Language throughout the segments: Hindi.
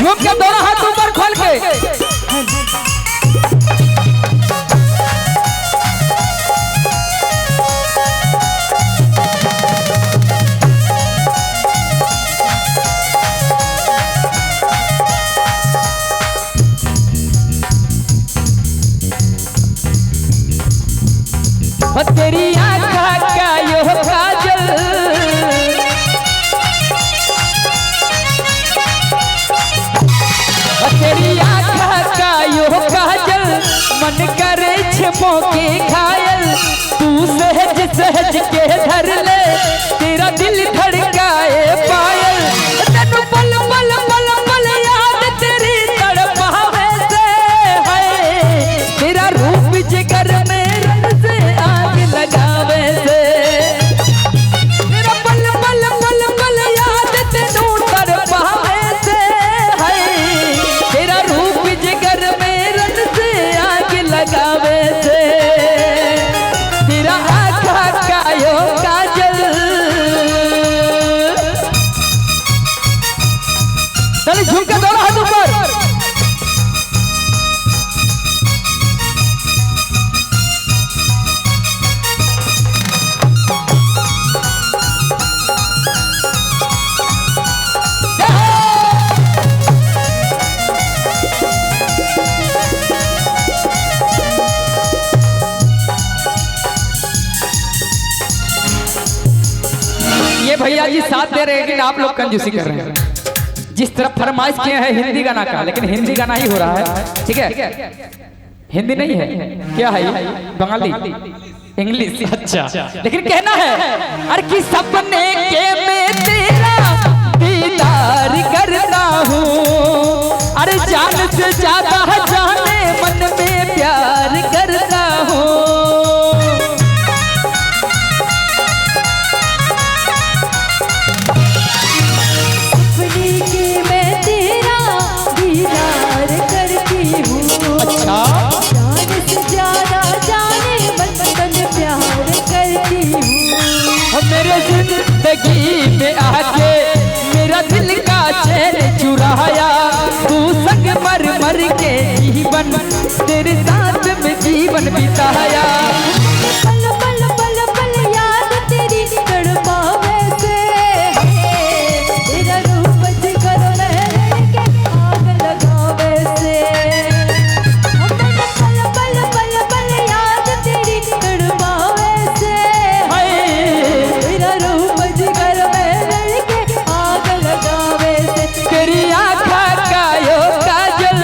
झूम के दोनों हाथ ऊपर खोल के तेरी आँखा का यो काजल तेरी आँखा का यो काजल मन करे छिपो के घायल तू सहज सहज के धर ले तेरा दिल धड़काए पायल तेनु पल पल पल पल याद तेरी तड़पावे से है तेरा रूप जिगर में रंग से आग लगावे से तेरा पल पल पल पल याद तेनु तड़पावे से है तेरा रूप जिगर में रंग से आग लगावे से तेरा आँखा का यो काजल चलिए झुक के दोनों हाथ ऊपर ये भैया जी साथ दे रहे हैं लेकिन आप लोग कंजूसी कर रहे हैं जिस तरफ फरमाइश किए हैं हिंदी गाना का लेकिन हिंदी गाना ही हो रहा है ठीक है हिंदी नहीं है क्या है बंगाली इंग्लिश अच्छा लेकिन कहना है अरे कि सपने के में तेरा दीदार करता हूँ अरे जान से ज्यादा जाने मन में प्यार करता हूँ मेरे जिंदगी में आके मेरा दिल का चैन चुराया तू संग मर मर के जीवन तेरे साथ में जीवन बिताया पल पल पल पल याद तेरी तड़पावे से तेरा रूप जिगर में के आग लगावे से पल पल पल पल याद तेरी तड़पावे से तेरी आँखा का यो काजल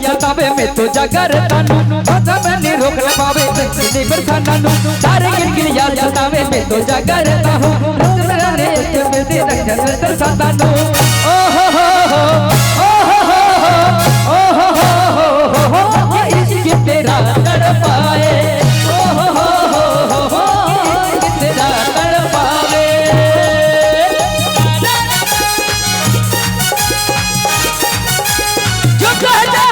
सतावे में तो जागर तानू बाधा में नहीं रोक न पावे नहीं बरसाना नू सारे गिर याद सतावे में तो जागर ताहू रोक न रे में दे रखन तरसाता नू ओ हो हो ओ हो हो ओ हो हो इश्क तेरा तड़पाए ओ हो हो इश्क तेरा तड़पावे जो कहता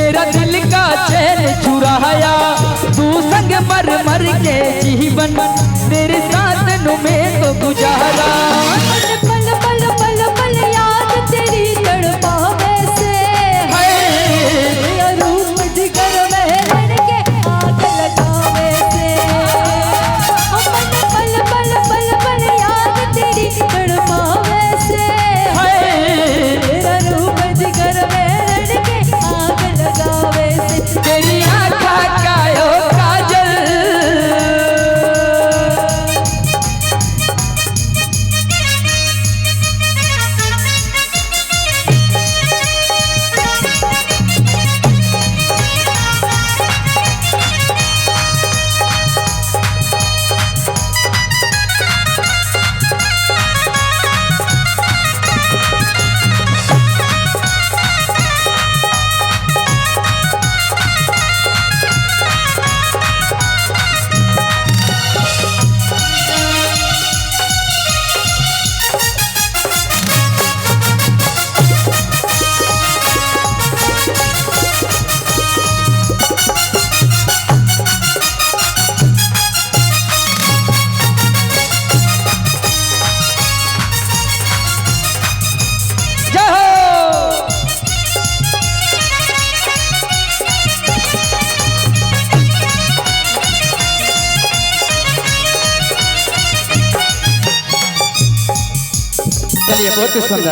मेरा दिल का चैन चुराया तू संग मर मर के जीवन तेरे साथ नु में तो गुजारा। पल पल पल पल याद तेरी तड़पावे से तेरा रूप जिगर में के आग लगावे से। पल पल पल पल याद तेरी तड़पावे से तेरा रूप जिगर में के आग लगावे से। तेरी आँखा कायो काजल चलिए बहुत ही सुंदर।